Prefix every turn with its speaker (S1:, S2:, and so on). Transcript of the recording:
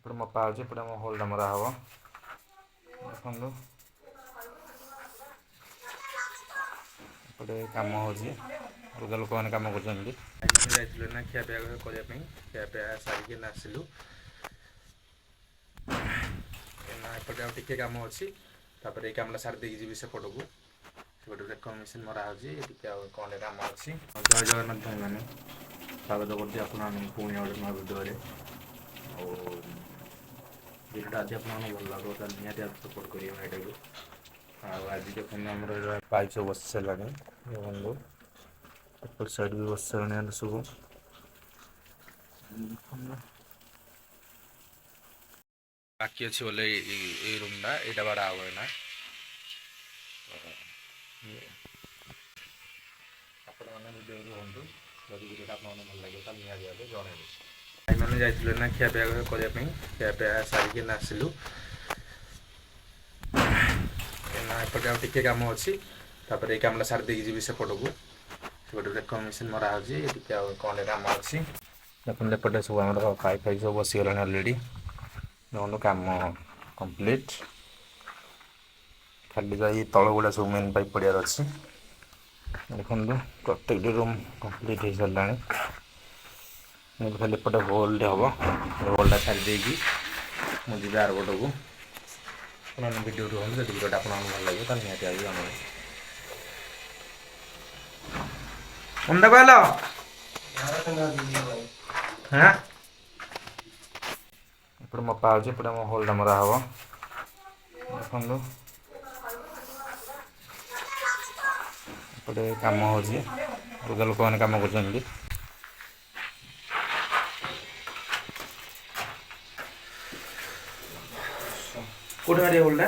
S1: ଏପଟେ ମପା ହେଉଛି, ଏପଟେ ଆମ ହୋଲ୍ଟା ମରା ହେବ। ଦେଖନ୍ତୁ ଏପଟେ କାମ ହେଉଛି, ଅଲଗା ଲୋକମାନେ କାମ କରୁଛନ୍ତି। ଆମେ ଯାଇଥିଲୁ ନା ଖିଆପିଆ କରିବା ପାଇଁ, ଖିଆପିଆ ସାରିକି ଆସିଲୁ। ଏପଟେ ଆଉ ଟିକେ କାମ ଅଛି, ତାପରେ ଏଇ କାମଟା ସାରି ଦେଇକି ଯିବି ସେପଟକୁ। ସେପଟେ ରେକର୍ଡ ମେସିନ୍ ମରା ହେଉଛି, ଟିକେ ଆଉ କ'ଣ କାମ ଅଛି। ଜୟ ଜଗନ୍ନାଥ ଭାଇମାନେ, ସ୍ୱାଗତ କରୁଛି ଆପଣମାନଙ୍କୁ ପୁଣି ଗୋଟେ ନୂଆ ଭିଡ଼ିଓରେ। ଆଉ ଭିଡ଼ିଓଟା ଆଜି ଆପଣମାନଙ୍କୁ ଭଲ ଲାଗିବ, ତାହେଲେ ନିହାତି ସପୋର୍ଟ କରିବେ ଭାଇଟାକୁ। ଆଉ ଆଜି ଦେଖନ୍ତୁ ଆମର ପାଇପ୍ ସବୁ ବସି ସାରିଲାଣି, ଦେଖନ୍ତୁ ଏପଟ ସାଇଡ଼୍ ବି ବସି ସାରିଲାଣି ଆରେ ସବୁ। ବାକି ଅଛି ବୋଲେ ଏଇ ରୁମ୍ଟା, ଏଇଟା ବାଡ଼ା ହବ ନା। ଆପଣମାନେ ଭିଡ଼ିଓ ରୁହନ୍ତୁ, ଯଦି ଭିଡ଼ିଓଟା ଆପଣମାନଙ୍କୁ ଭଲ ଲାଗିବ ତାହେଲେ ନିହାତି ଭାବେ ଜଣାଇବେ। ଭାଇମାନେ ଯାଇଥିଲୁ ନା ଖିଆପିଆ କରିବା ପାଇଁ, ଖିଆପିଆ ସାରିକି ଆସିଲୁ। ଏପଟେ ଆଉ ଟିକେ କାମ ଅଛି, ତାପରେ ଏଇ କାମଟା ସାରି ଦେଇକି ଯିବି ସେପଟକୁ। ସେପଟେ ରେକର୍ଡ ମେସିନ୍ ମରା ହେଉଛି, ଟିକେ ଆଉ କ'ଣ କାମ ଅଛି। ଦେଖନ୍ତୁ ଏପଟେ ସବୁ ଆମର ପାଇପ୍ ଫାଇପ୍ ସବୁ ବସିଗଲାଣି ଅଲରେଡ଼ି। ଦେଖନ୍ତୁ କାମ କମ୍ପ୍ଲିଟ୍, ଖାଲି ଯାଇ ତଳ ଗୁଡ଼ା ସବୁ ମେନ୍ ପାଇପ୍ ପଡ଼ିବାର ଅଛି। ଦେଖନ୍ତୁ ପ୍ରତ୍ୟେକଟି ରୁମ୍ କମ୍ପ୍ଲିଟ୍ ହେଇସାରିଲାଣି। ଖାଲି ଏପଟେ ହୋଲ୍ଟେ ହେବ, ହୋଲ୍ଟା ଛାଡ଼ି ଦେଇକି ମୁଁ ଯିବି ଆର ପଟକୁ। ଆପଣ ଭିଡ଼ିଓ ରୁହନ୍ତୁ, ଯଦି ଭିଡ଼ିଓଟା ଆପଣଙ୍କୁ ଭଲ ଲାଗିବ ତାହେଲେ ନିହାତି ଭାବେ ଜଣାଇବେ। ଅଣ୍ଡା କହିଲ ହଁ, ଏପଟେ ମପା ହେଉଛି, ଏପଟେ ଆମ ହୋଲ୍ଟା ମରା ହେବ। ଦେଖନ୍ତୁ ଏପଟେ କାମ ହେଉଛି, ଅଲଗା ଲୋକମାନେ କାମ କରୁଛନ୍ତି। କୋଉଠି ମାରିବା ହୋଲ୍ଟା?